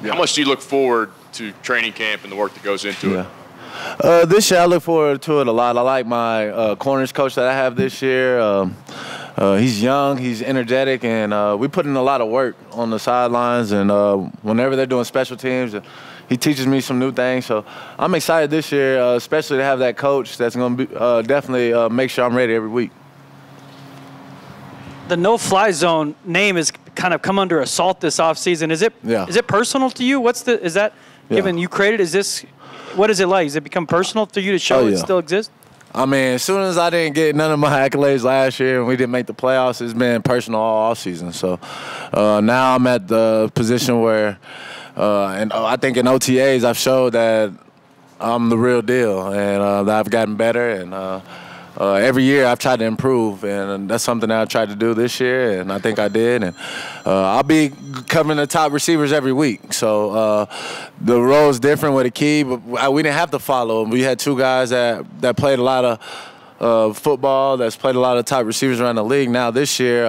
How much do you look forward to training camp and the work that goes into it? This year I look forward to it a lot. I like my corners coach that I have this year. He's young, he's energetic, and we put in a lot of work on the sidelines. And whenever they're doing special teams, he teaches me some new things. So I'm excited this year, especially to have that coach that's going to be definitely make sure I'm ready every week. The no-fly zone name has kind of come under assault this offseason. Is it personal to you? Is that given you created? What is it like? Does it become personal to you to show it still exists? I mean, as soon as I didn't get none of my accolades last year and we didn't make the playoffs, it's been personal all offseason. So now I'm at the position where, and I think in OTAs I've showed that I'm the real deal and that I've gotten better. And every year I've tried to improve, and that's something that I tried to do this year, and I think I did. And I'll be covering the top receivers every week. So the role is different with a key, but we didn't have to follow. We had two guys that played a lot of football, that's played a lot of top receivers around the league. Now this year,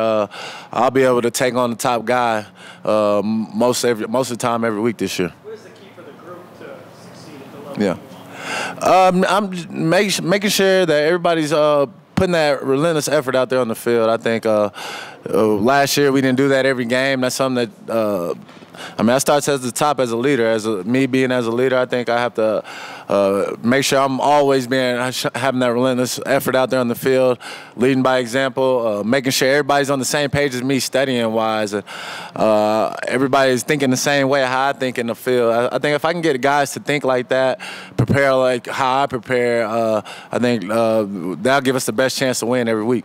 I'll be able to take on the top guy most of the time every week this year. What is the key for the group to succeed at the level? I'm making sure that everybody's putting that relentless effort out there on the field. I think last year we didn't do that every game. That's something that I starts as the top as a leader. Me being as a leader, I think I have to make sure I'm always having that relentless effort out there on the field, leading by example, making sure everybody's on the same page as me studying-wise. Everybody's thinking the same way how I think in the field. I think if I can get guys to think like that, prepare like how I prepare, I think that'll give us the best chance to win every week.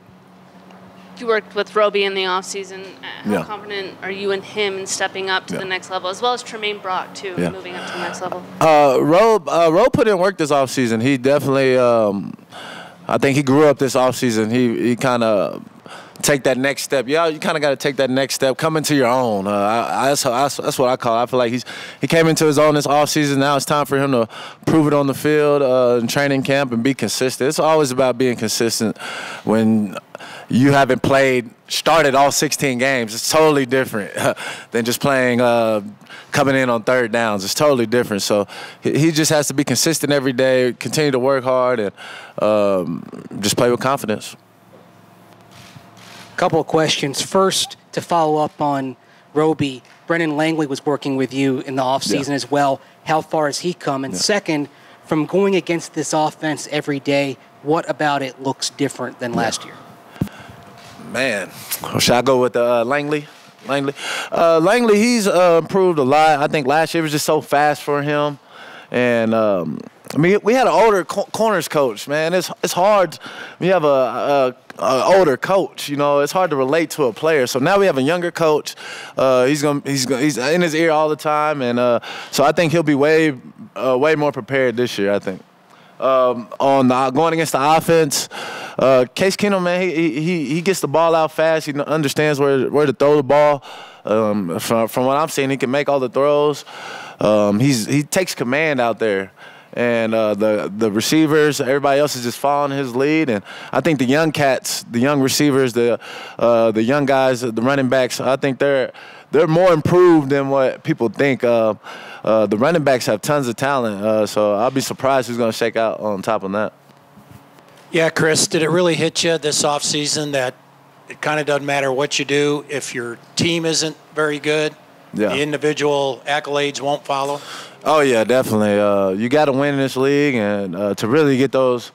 You worked with Roby in the offseason. How confident are you in him in stepping up to the next level, as well as Tremaine Brock, too, moving up to the next level? Ro put in work this offseason. He definitely, I think he grew up this offseason. He kind of take that next step. You kind of got to take that next step, come into your own. That's what I call it. I feel like he came into his own this offseason. Now it's time for him to prove it on the field in training camp and be consistent. It's always about being consistent when you haven't started all 16 games. It's totally different than just playing, coming in on third downs. It's totally different. So he just has to be consistent every day, continue to work hard, and just play with confidence. Couple of questions. First, to follow up on Roby, Brennan Langley was working with you in the offseason as well. How far has he come? And second, from going against this offense every day, what about it looks different than last year? Man, should I go with Langley? Langley, he's improved a lot. I think last year was just so fast for him. And, we had an older corners coach, man. It's hard. We have a older coach, it's hard to relate to a player. So now we have a younger coach. He's in his ear all the time, and so I think he'll be way more prepared this year, I think. Going against the offense, Case Keenum, man, he gets the ball out fast. He understands where to throw the ball. From what I'm seeing, he can make all the throws. He takes command out there. And the receivers, everybody else is just following his lead. And I think the young cats, the young receivers, the young guys, the running backs, I think they're more improved than what people think. The running backs have tons of talent, so I'll be surprised who's going to shake out on top of that. Yeah, Chris, did it really hit you this offseason that it kind of doesn't matter what you do if your team isn't very good? Yeah. The individual accolades won't follow? Oh, yeah, definitely. You got to win in this league, and to really get those,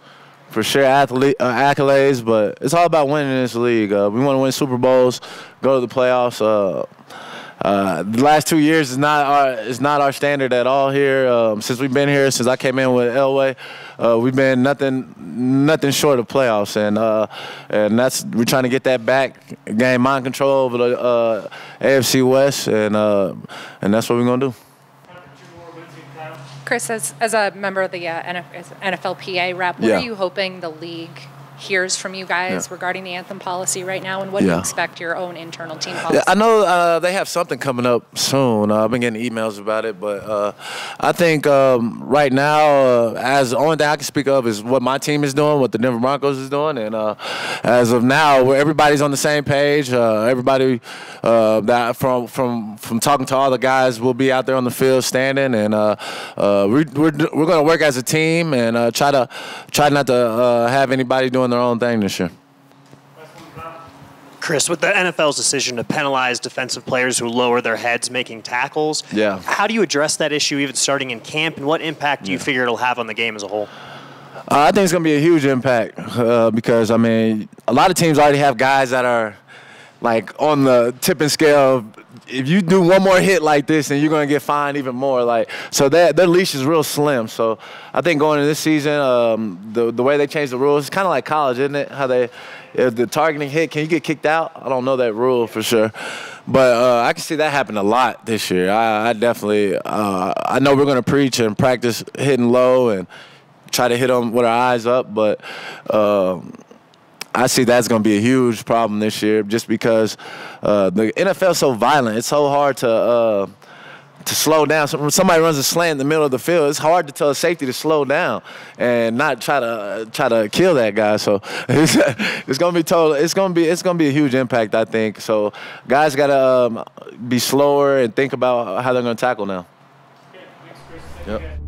for sure, accolades. But it's all about winning in this league. We want to win Super Bowls, go to the playoffs. The last 2 years is not our standard at all here. Since we've been here, since I came in with Elway, we've been nothing short of playoffs, and we're trying to get that back, gain mind control over the AFC West, and that's what we're gonna do. Chris, as a member of the NFLPA rep, what are you hoping the league hears from you guys regarding the anthem policy right now, and what do you expect your own internal team policy? Yeah, I know they have something coming up soon. I've been getting emails about it, but I think right now, as the only thing I can speak of is what my team is doing, what the Denver Broncos is doing, and as of now, where everybody's on the same page. Everybody that from talking to all the guys will be out there on the field standing, and we're going to work as a team and try not to have anybody doing their own thing this year. Chris, with the NFL's decision to penalize defensive players who lower their heads making tackles, how do you address that issue even starting in camp, and what impact do you figure it'll have on the game as a whole? I think it's going to be a huge impact because, I mean, a lot of teams already have guys that are, like, on the tipping scale of, if you do one more hit like this, then you're going to get fined even more. Like, so their leash is real slim. So I think going into this season, the way they changed the rules, it's kind of like college, isn't it? How if the targeting hit, can you get kicked out? I don't know that rule for sure. But I can see that happen a lot this year. I definitely, I know we're going to preach and practice hitting low and try to hit them with our eyes up, but I see that's going to be a huge problem this year just because the NFL is so violent. It's so hard to slow down. So when somebody runs a slant in the middle of the field, it's hard to tell a safety to slow down and not try to kill that guy. So it's going to be total. It's going to be a huge impact, I think. So guys got to be slower and think about how they're going to tackle now. Yep.